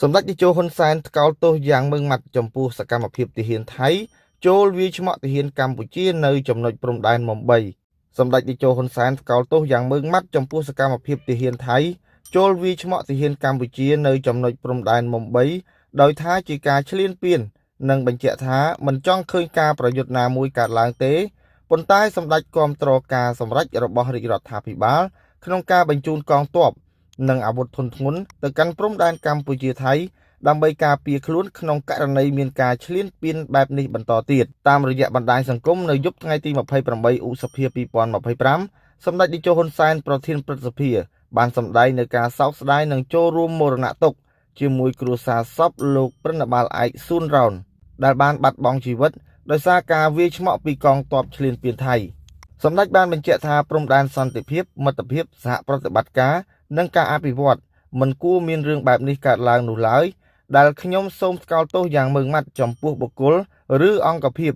សម្ដេចតេជោហ៊ុនសែនថ្កោលទោសយ៉ាងម៉ឺងម៉ាត់ចំពោះសកម្មភាពទាហានថៃចូលវាយឆ្មក់ទាហានកម្ពុជានៅចំណុចព្រំដែនមុំបីសម្ដេចតេជោហ៊ុនសែនថ្កោលទោសយ៉ាងម៉ឺងម៉ាត់ចំពោះសកម្មភាពទាហានថៃចូលវាយឆ្មក់ទាហានកម្ពុជានៅចំណុចព្រំដែនមុំបីដោយថាជាការឈ្លានពាននិងបញ្ជាក់ថាមិនចង់ឃើញការប្រយុទ្ធណាមួយកើតឡើងទេប៉ុន្តែសម្ដេចគាំទ្រការសម្រេចរបស់រាជរដ្ឋាភិបាលក្នុងការបញ្ជូនកងទ័ពនិងអាវុធធុនធ្ងន់ទៅកាន់ព្រំដែនកម្ពុជាថៃដើម្បីការពារខ្លួនក្នុងករណីមានការឈ្លានពានបែបនេះបន្តទៀតតាមរយៈបណ្ដាញសង្គមនៅយប់ថ្ងៃទី28ឧសភា2025សម្ដេចតេជោហ៊ុនសែនប្រធានព្រឹទ្ធសភាបានសម្ដែងនៅការសោកស្ដាយនិងចូលរួមមរណទុក្ខជាមួយគ្រួសារសពលោកព្រឹណបាលឯកស៊ូនរ៉ោនដែលបានបាត់បង់ជីវិតដោយសារការវាយឆ្មក់ពីកងទ័ពឈ្លានពានថៃសម្ដេចបានបញ្ជាក់ថាព្រំដែនសន្តិភាពមិត្តភាពសហប្រតិបត្តិការនិងការអភិវឌ្ឍមិនគួរមានរឿងបែបនេះកើតឡើងនោះឡើយដែលខ្ញុំសូមថ្កោលទោសយ៉ាងម៉ឺងម៉ាត់ចំពោះបុគ្គលឬអង្គភាព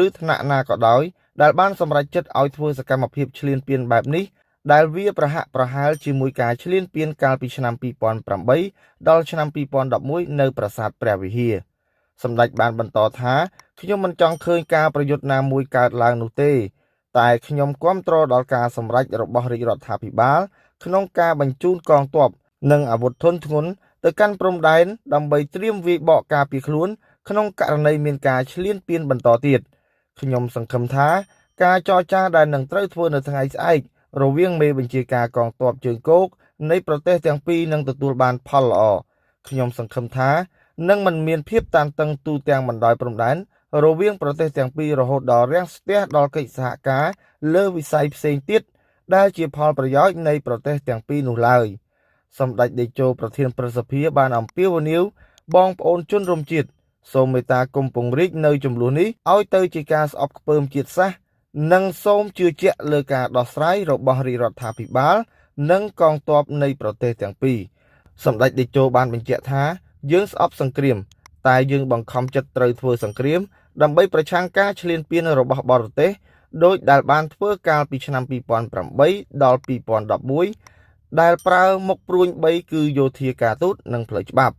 ឬឋានៈណាក៏ដោយដែលបានសម្រេចចិត្តឲ្យធ្វើសកម្មភាពឈ្លានពានបែបនេះដែលវាប្រហាក់ប្រហែលជាមួយការឈ្លានពានកាលពីឆ្នាំ2008ដល់ឆ្នាំ2011នៅប្រាសាទព្រះវិហារសម្ដេចបានបន្តថាខ្ញុំមិនចង់ឃើញការប្រយុទ្ធណាមួយកើតឡើងនោះទេតែខ្ញុំគាំទ្រដល់ការសម្រេចរបស់រាជរដ្ឋាភិបាលក្នុងការបញ្ជូនកងទ័ពនិងអាវុធធុនធ្ងន់ទៅកាន់ព្រំដែនដើម្បីត្រៀមវាយបកការពារខ្លួនក្នុងករណីមានការឈ្លានពានបន្តទៀតខ្ញុំសង្ឃឹមថាការចរចាដែលនឹងត្រូវធ្វើនៅថ្ងៃស្អែករវាងមេបញ្ជាការកងទ័ពជើងគោកនៃប្រទេសទាំងពីរនឹងទទួលបានផលល្អខ្ញុំសង្ឃឹមថានឹងមិនមានភាពតានតឹងទូទាំងបណ្ដោយព្រំដែនរវាងប្រទេសទាំងពីររហូតដល់រាំងស្ទះដល់កិច្ចសហការលើវិស័យផ្សេងទៀតដែលជាផលប្រយោជន៍នៃប្រទេសទាំងពីរនោះឡើយសម្ដេចតេជោប្រធានព្រឹទ្ធសភាបានអំពាវនាវបងប្អូនជនរួមជាតិសូមមេត្តាគុំពង្រីកនៅចំនួននេះឲ្យទៅជាការស្អប់ខ្ពើមជាតិសាសន៍និងសូមជឿជាក់លើការដោះស្រាយរបស់រាជរដ្ឋាភិបាលនិងកងទ័ពនៃប្រទេសទាំងពីរសម្ដេចតេជោបានបញ្ជាក់ថាយើងស្អប់សង្គ្រាមតែយើងបង្ខំចិត្តត្រូវធ្វើសង្គ្រាមដើម្បីប្រឆាំងការឈ្លានពានរបស់បរទេសដោយដែលបានធ្វើកាលពីឆ្នាំ2008ដល់2011ដែលប្រើមុខព្រួញ3គឺយោធាការទូតនិងផ្លូវច្បាប់